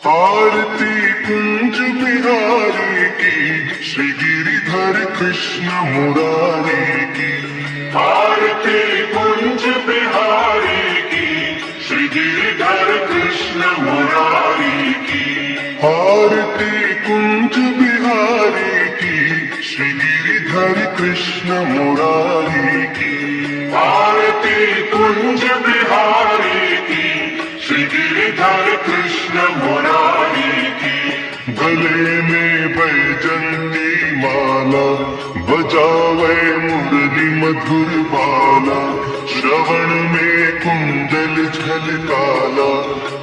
आरती कुंज बिहारी की, श्री गिरिधर कृष्ण मुरारी की। आरती कुंज बिहारी की, श्री गिरिधर कृष्ण मुरारी की। आरती कुंज बिहारी की, श्री गिरिधर कृष्ण मुरारी की। आरती कुंज बिहारी की, श्री गिरिधर कृष्ण मुरारी की। गले में बैजंती माला, बजावे मुरली मधुर बाला। श्रवण में कुंडल झलकाला,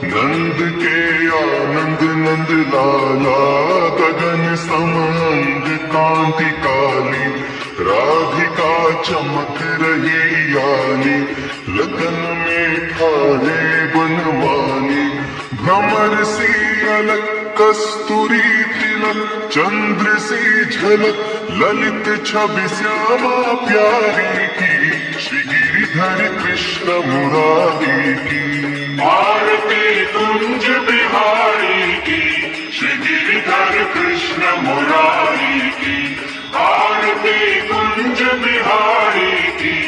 नंद के आनंद नंद लाला। गगन समंग कांति काली, राधिका चमक रही यानी। लगन में ठाणे बनवानी, भ्रमर सी अलग कस्तूरी तिलक। चंद्र सी झलक ललित छवि श्यामा प्यारी की, श्री गिरिधर कृष्ण मुरारी की। आरती कुंज बिहारी की, श्री गिरिधर कृष्ण मुरारी की। आरती कुंज बिहारी की,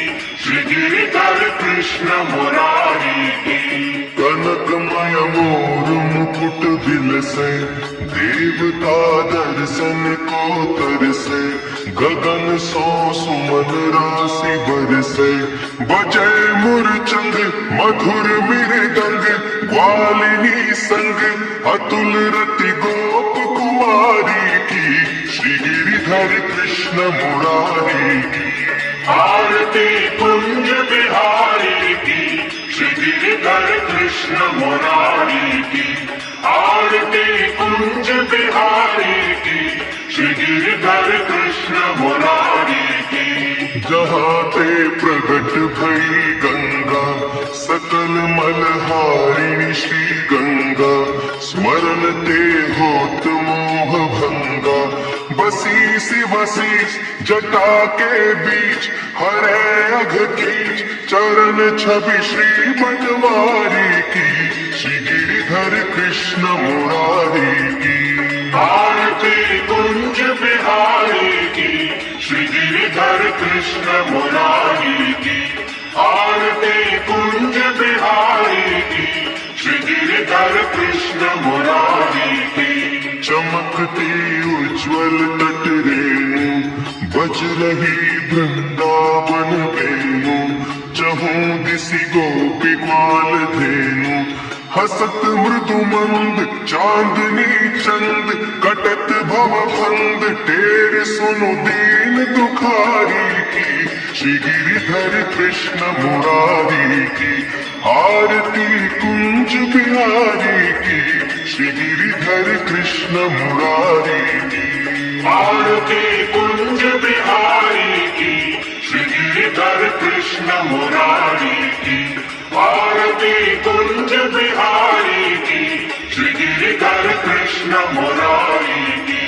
श्री गिरिधर कृष्ण मुरारी की। कनकमय मोर मुकुट बिलसे, देवता दर्शन को तरसे। गगन सो सुमन राशि बरसे, बजे मुरचंग मधुर मृदंग। ग्वालिनी संग अतुल रति गोप कुमारी की, श्री गिरिधर कृष्ण मुरारी की। आरती कुंज बिहारी की, श्री गिरिधर कृष्ण मुरारी की। आरती कुंज बिहारी की, श्री गिरिधर कृष्ण मुरारी की। जहाँ ते प्रगट भई गंगा, सकल मलहारिणी श्री गंगा। स्मरण ते होत मोह भंगा, बसी सी वसीस जटा के बीच। हरे अघ कीच चरण छवि श्री बनवारी की, श्री गिरिधर कृष्ण मुरारी की। आरती कुंज बिहारी की, श्री गिरिधर कृष्ण मुरारी की। आरती कुंज बिहारी की, श्री गिरिधर कृष्ण मुरारी की। चमकती उज्ज्वल तट रेणु, बज रही वृंदावन वेणु। चहूं दिसि गोपी ग्वाल धेनु, हसत मृदु मंद चांदनी चंद। कटत भव फंद टेर सुनु दीन दुखारी की, श्री गिरिधर कृष्ण मुरारी की। आरती कुंज बिहारी की, श्री गिरिधर कृष्ण मुरारी की। आरती कुंज बिहारी की, श्री गिरिधर कृष्ण मुरारी की। आरती कुंज बिहारी की, श्री गिरिधर कृष्ण मुरारी की।